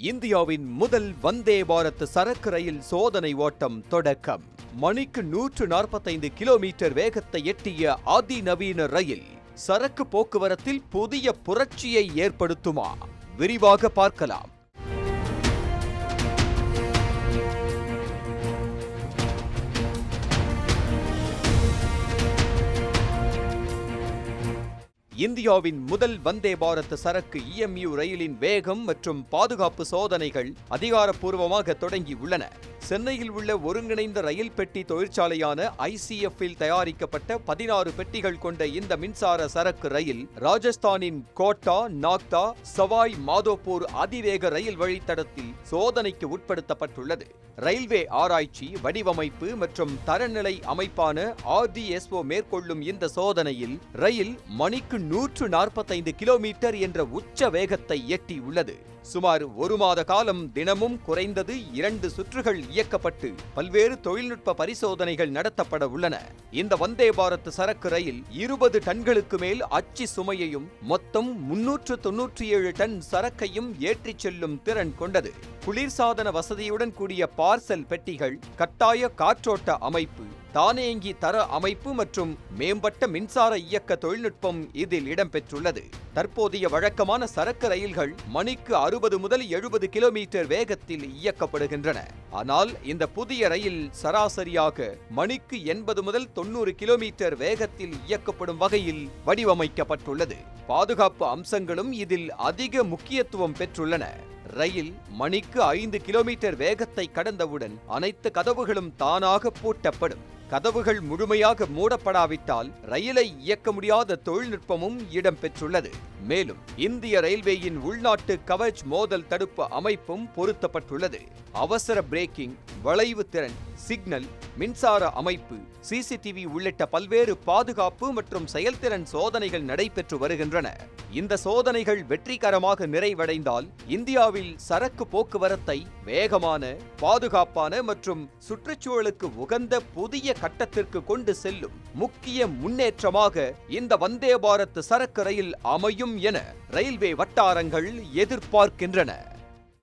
இந்தியாவின் முதல் வந்தே பாரத் சரக்கு ரயில் சோதனை ஓட்டம் தொடக்கம். மணிக்கு 145 கிலோமீட்டர் வேகத்தை எட்டிய அதிநவீன ரயில் சரக்கு போக்குவரத்தில் புதிய புரட்சியை ஏற்படுத்துமா? விரிவாக பார்க்கலாம். இந்தியாவின் முதல் வந்தே பாரத் சரக்கு EMU ரயிலின் வேகம் மற்றும் பாதுகாப்பு சோதனைகள் அதிகாரப்பூர்வமாக தொடங்கி உள்ளன. சென்னையில் உள்ள ஒருங்கிணைந்த ரயில் பெட்டி தொழிற்சாலையான ICF-இல் தயாரிக்கப்பட்ட 16 பெட்டிகள் கொண்ட இந்த மின்சார சரக்கு ரயில் ராஜஸ்தானின் கோட்டா, நாக்தா, சவாய் மாதோப்பூர் அதிவேக ரயில் வழித்தடத்தில் சோதனைக்கு உட்படுத்தப்பட்டுள்ளது. ரயில்வே ஆராய்ச்சி, வடிவமைப்பு மற்றும் தரநிலை அமைப்பான RDSO மேற்கொள்ளும் இந்த சோதனையில் ரயில் மணிக்கு 145 கிலோமீட்டர் என்ற உச்ச வேகத்தை எட்டியுள்ளது. சுமார் 1 மாத காலம் தினமும் குறைந்தது 2 சுற்றுகள் இயக்கப்பட்டு பல்வேறு தொழில்நுட்ப பரிசோதனைகள் நடத்தப்பட உள்ளன. இந்த வந்தே பாரத் சரக்கு ரயில் 20 டன்களுக்கு மேல் அச்சு சுமையையும் மொத்தம் 397 டன் சரக்கையும் ஏற்றிச் செல்லும் திறன் கொண்டது. குளிர்சாதன வசதியுடன் கூடிய பார்சல் பெட்டிகள், கட்டாய காற்றோட்ட அமைப்பு, தானியங்கி தர அமைப்பு மற்றும் மேம்பட்ட மின்சார இயக்க தொழில்நுட்பம் இதில் இடம்பெற்றுள்ளது. தற்போதைய வழக்கமான சரக்கு ரயில்கள் மணிக்கு 60 முதல் 70 கிலோமீட்டர் வேகத்தில் இயக்கப்படுகின்றன. ஆனால் இந்த புதிய ரயில் சராசரியாக மணிக்கு 80 முதல் 90 கிலோமீட்டர் வேகத்தில் இயக்கப்படும் வகையில் வடிவமைக்கப்பட்டுள்ளது. பாதுகாப்பு அம்சங்களும் இதில் அதிக முக்கியத்துவம் பெற்றுள்ளன. ரயில் மணிக்கு 5 கிலோமீட்டர் வேகத்தை கடந்தவுடன் அனைத்து கதவுகளும் தானாக பூட்டப்படும். கதவுகள் முழுமையாக மூடப்படாவிட்டால் ரயிலை இயக்க முடியாத தொழில்நுட்பமும் இடம்பெற்றுள்ளது. மேலும் இந்திய ரயில்வேயின் உள்நாட்டு கவச் மோதல் தடுப்பு அமைப்பும் பொருத்தப்பட்டுள்ளது. அவசர பிரேக்கிங், வளைவு திறன், சிக்னல், மின்சார அமைப்பு, CCTV உள்ளிட்ட பல்வேறு பாதுகாப்பு மற்றும் செயல்திறன் சோதனைகள் நடைபெற்று வருகின்றன. இந்த சோதனைகள் வெற்றிகரமாக நிறைவடைந்தால் இந்தியாவில் சரக்கு போக்குவரத்தை வேகமான, பாதுகாப்பான மற்றும் சுற்றுச்சூழலுக்கு உகந்த புதிய கட்டத்திற்கு கொண்டு செல்லும் முக்கிய முன்னேற்றமாக இந்த வந்தே பாரத் சரக்கு ரயில் அமையும் என ரயில்வே வட்டாரங்கள் எதிர்பார்க்கின்றன.